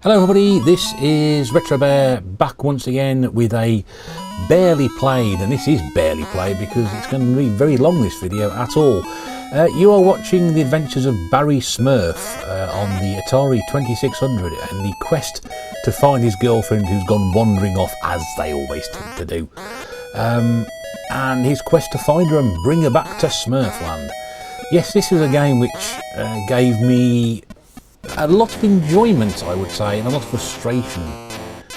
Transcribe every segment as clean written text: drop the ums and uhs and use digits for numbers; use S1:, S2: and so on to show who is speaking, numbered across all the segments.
S1: Hello everybody, this is Retro Bear back once again with a barely played, and this is barely played because it's going to be very long, this video at all. You are watching the adventures of Barry Smurf on the Atari 2600 and the quest to find his girlfriend who's gone wandering off, as they always tend to do. And his quest to find her and bring her back to Smurfland. Yes, this is a game which gave me a lot of enjoyment, I would say, and a lot of frustration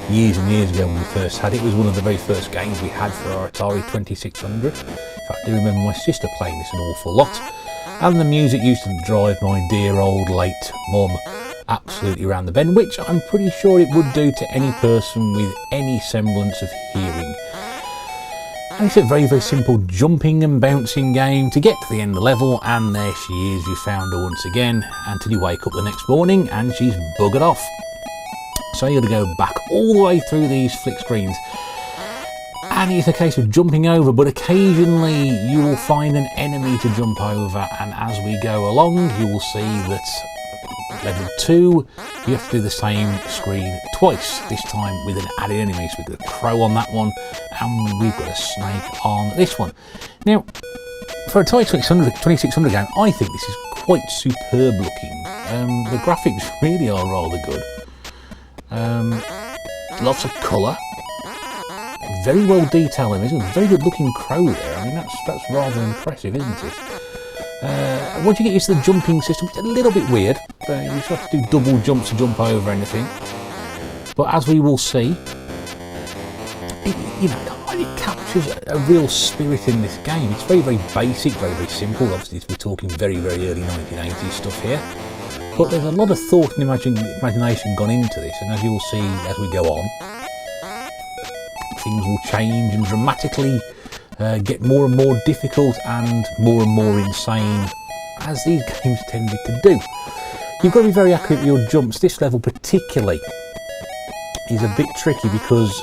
S1: years and years ago when we first had it. It was one of the very first games we had for our Atari 2600. In fact, I do remember my sister playing this an awful lot, and the music used to drive my dear old late mum absolutely around the bend, which I'm pretty sure it would do to any person with any semblance of hearing. And it's a very, very simple jumping and bouncing game to get to the end of the level, and there she is. You found her once again until you wake up the next morning and she's buggered off. So you've got to go back all the way through these flick screens, and it's a case of jumping over, but occasionally you will find an enemy to jump over, and as we go along you will see that level 2 you have to do the same screen twice, this time with an added enemy. So we've got a crow on that one and we've got a snake on this one. Now for a Atari 2600 game, I think this is quite superb looking. The graphics really are rather good. Lots of colour, very well detailed images, a very good looking crow there. I mean that's rather impressive, isn't it? Once you get used to the jumping system, it's a little bit weird. You just have to do double jumps to jump over anything. But as we will see, it captures a real spirit in this game. It's very, very basic, very, very simple. Obviously, we're talking very, very early 1980s stuff here. But there's a lot of thought and imagination gone into this. And as you will see as we go on, things will change and dramatically get more and more difficult and more insane, as these games tended to do. You've got to be very accurate with your jumps. This level particularly is a bit tricky because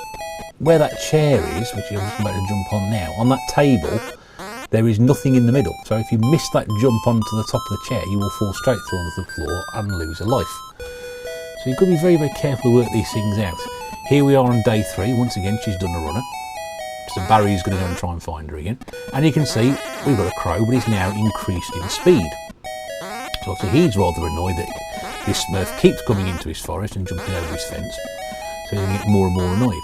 S1: where that chair is, which you're about to jump on now, on that table there is nothing in the middle. So if you miss that jump onto the top of the chair, you will fall straight through onto the floor and lose a life. So you've got to be very, very careful to work these things out. Here we are on day 3. Once again, she's done a runner. So Barry's going to go and try and find her again. And you can see we've got a crow, but he's now increased in speed. So obviously he's rather annoyed that this Smurf keeps coming into his forest and jumping over his fence. So he's going to get more and more annoyed.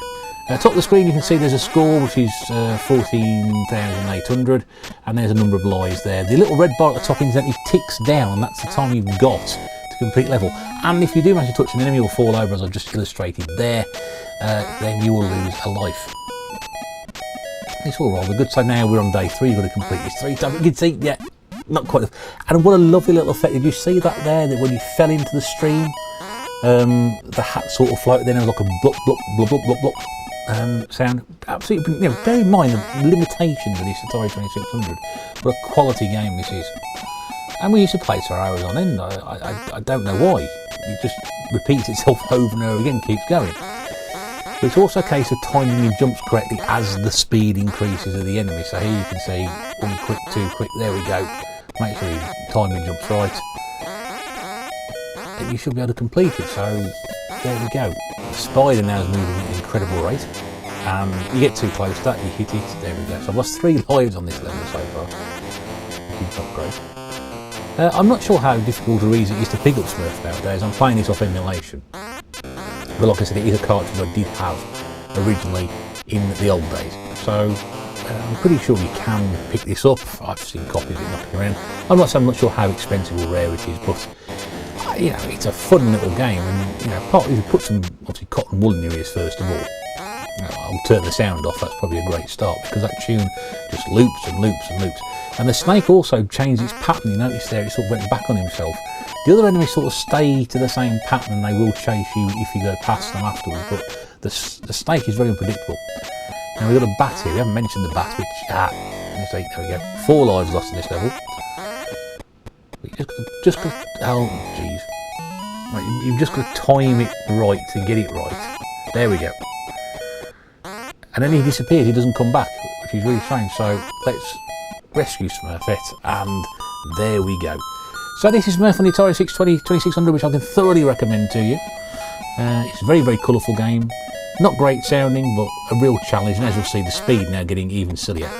S1: At the top of the screen you can see there's a score, which is 14,800, and there's a number of lives there. The little red bar at the top incidentally ticks down. That's the time you've got to complete level. And if you do manage to touch an enemy or fall over, as I've just illustrated there, then you will lose a life. It's all rather good. So now we're on day 3, you've got to complete this 3 times. You can see, yeah, not quite. And what a lovely little effect. Did you see that there, that when you fell into the stream, the hat sort of floated, then it was like a blop, blop, blop, blop, blop, blop sound. Absolutely, bear in mind the limitations of this Atari 2600, but a quality game this is. And we used to play it for hours on end. I don't know why. It just repeats itself over and over again, keeps going. But it's also a case of timing your jumps correctly as the speed increases of the enemy. So here you can see 1 quick, 2 quick, there we go. Make sure you time your jumps right, and you should be able to complete it. So there we go. The spider now is moving at an incredible rate. You get too close to that, you hit it, there we go. So I've lost 3 lives on this level so far. Keep up great. I'm not sure how difficult or easy it is to pick up Smurf nowadays. I'm playing this off emulation. But like I said, it is a cartridge I did have originally in the old days. So I'm pretty sure you can pick this up. I've seen copies of it knocking around. I'm not sure how expensive or rare it is, but it's a fun little game. And partly you put some obviously cotton wool in your ears first of all. I'll turn the sound off. That's probably a great start because that tune just loops and loops and loops. And the snake also changed its pattern. You notice there, it sort of went back on himself. The other enemies sort of stay to the same pattern and they will chase you if you go past them afterwards, but the snake is very unpredictable. Now we've got a bat here. We haven't mentioned the bat, which, there we go. 4 lives lost in this level. Oh jeez. Right, you've just got to time it right to get it right. There we go. And then he disappears, he doesn't come back, which is really strange. So let's rescue Smurfette, and there we go. So this is Smurf on the Atari 2600, which I can thoroughly recommend to you. It's a very, very colourful game. Not great sounding, but a real challenge. And as you'll see, the speed now getting even sillier.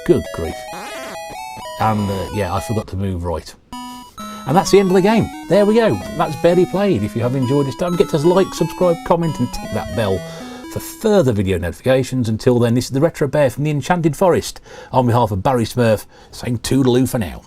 S1: Good grief. And yeah, I forgot to move right. And that's the end of the game. There we go. That's Barely Played. If you have enjoyed this, don't forget to like, subscribe, comment and tick that bell for further video notifications. Until then, this is the Retro Bear from the Enchanted Forest on behalf of Barry Smurf saying toodaloo for now.